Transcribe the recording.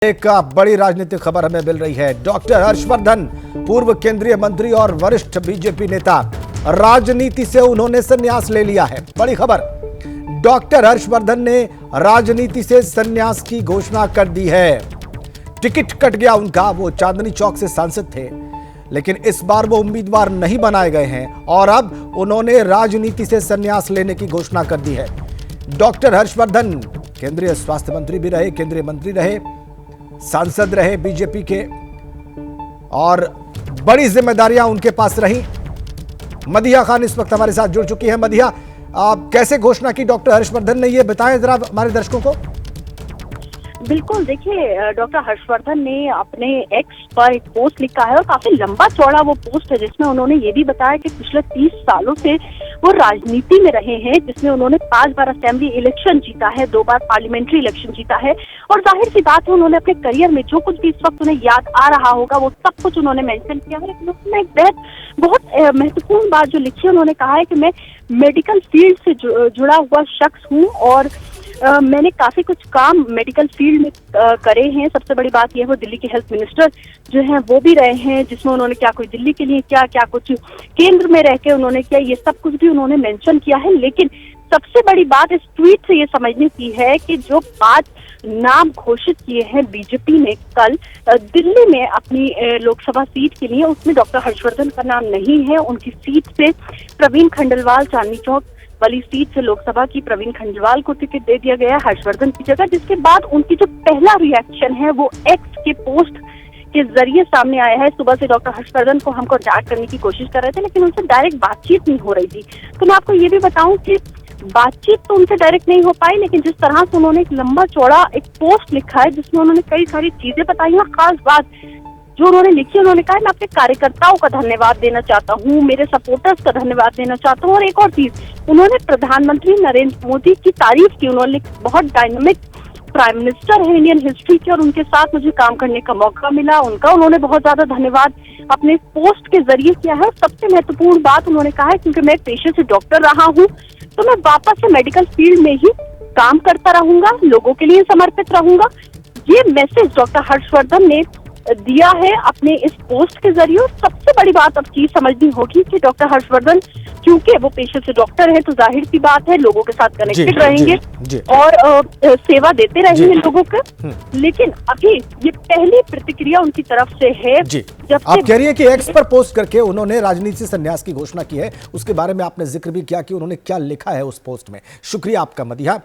एक बड़ी राजनीतिक खबर हमें मिल रही है। डॉक्टर हर्षवर्धन, पूर्व केंद्रीय मंत्री और वरिष्ठ बीजेपी नेता, राजनीति से उन्होंने संन्यास ले लिया है। बड़ी खबर, डॉक्टर हर्षवर्धन ने राजनीति से संन्यास की घोषणा कर दी है। टिकट कट गया उनका। वो चांदनी चौक से सांसद थे, लेकिन इस बार वो उम्मीदवार नहीं बनाए गए हैं और अब उन्होंने राजनीति से संन्यास लेने की घोषणा कर दी है। डॉक्टर हर्षवर्धन केंद्रीय स्वास्थ्य मंत्री भी रहे, केंद्रीय मंत्री रहे, सांसद रहे बीजेपी के, और बड़ी जिम्मेदारियां उनके पास रही। मदिहा खान इस वक्त हमारे साथ जुड़ चुकी है। मदिहा, आप कैसे घोषणा की डॉक्टर हर्षवर्धन ने, ये बताएं जरा हमारे दर्शकों को। बिल्कुल, देखिए, डॉक्टर हर्षवर्धन ने अपने एक्स पर एक पोस्ट लिखा है और काफी लंबा चौड़ा वो पोस्ट है, जिसमें उन्होंने ये भी बताया कि पिछले 30 सालों से वो राजनीति में रहे हैं, जिसमें उन्होंने 5 बार असेंबली इलेक्शन जीता है, 2 बार पार्लियामेंट्री इलेक्शन जीता है, और जाहिर सी बात है उन्होंने अपने करियर में जो कुछ भी इस वक्त उन्हें याद आ रहा होगा वो सब कुछ उन्होंने मेंशन किया है। लेकिन उसमें एक बहुत महत्वपूर्ण बात जो लिखी है, उन्होंने कहा है कि मैं मेडिकल फील्ड से जुड़ा हुआ शख्स हूँ और मैंने काफी कुछ काम मेडिकल फील्ड में करे हैं। सबसे बड़ी बात यह है, वो दिल्ली के हेल्थ मिनिस्टर जो हैं वो भी रहे हैं, जिसमें उन्होंने क्या कुछ दिल्ली के लिए क्या क्या कुछ केंद्र में रह के उन्होंने किया, ये सब कुछ भी उन्होंने मेंशन किया है। लेकिन सबसे बड़ी बात इस ट्वीट से ये समझने की है कि जो 5 नाम घोषित किए हैं बीजेपी ने कल दिल्ली में अपनी लोकसभा सीट के लिए, उसमें डॉक्टर हर्षवर्धन का नाम नहीं है। उनकी सीट से प्रवीण खंडेलवाल, चांदनी चौक वाली सीट से लोकसभा की प्रवीण खंडेलवाल को टिकट दे दिया गया हर्षवर्धन की जगह, जिसके बाद उनकी जो पहला रिएक्शन है वो एक्स के पोस्ट के जरिए सामने आया है। सुबह से डॉक्टर हर्षवर्धन को हम कांटेक्ट करने की कोशिश कर रहे थे, लेकिन उनसे डायरेक्ट बातचीत नहीं हो रही थी। तो मैं आपको ये भी बताऊं कि बातचीत तो उनसे डायरेक्ट नहीं हो पाई, लेकिन जिस तरह से उन्होंने एक लंबा चौड़ा एक पोस्ट लिखा है जिसमें उन्होंने कई सारी चीजें बताई हैं। खास बात जो उन्होंने लिखी, उन्होंने कहा मैं अपने कार्यकर्ताओं का धन्यवाद देना चाहता हूँ, मेरे सपोर्टर्स का धन्यवाद देना चाहता हूँ, और एक और चीज, उन्होंने प्रधानमंत्री नरेंद्र मोदी की तारीफ की। उन्होंने बहुत डायनामिक प्राइम मिनिस्टर है इंडियन हिस्ट्री के, और उनके साथ मुझे काम करने का मौका मिला, उनका उन्होंने बहुत ज्यादा धन्यवाद अपने पोस्ट के जरिए किया है। सबसे महत्वपूर्ण बात उन्होंने कहा है, क्योंकि मैं एक पेशे से डॉक्टर रहा हूँ तो मैं वापस से मेडिकल फील्ड में ही काम करता रहूंगा, लोगों के लिए समर्पित रहूंगा। ये मैसेज डॉक्टर हर्षवर्धन ने दिया है अपने इस पोस्ट के जरिए। और सबसे बड़ी बात अब चीज समझनी होगी कि डॉक्टर हर्षवर्धन क्योंकि वो पेशे से डॉक्टर है, तो जाहिर सी बात है लोगों के साथ कनेक्टेड रहेंगे और सेवा देते रहेंगे लोगों को। लेकिन अभी ये पहली प्रतिक्रिया उनकी तरफ से है। जब आप कह रही है कि एक्स पर पोस्ट करके उन्होंने राजनीति से संन्यास की घोषणा की है, उसके बारे में आपने जिक्र भी किया कि उन्होंने क्या लिखा है उस पोस्ट में। शुक्रिया आपका मदिहा।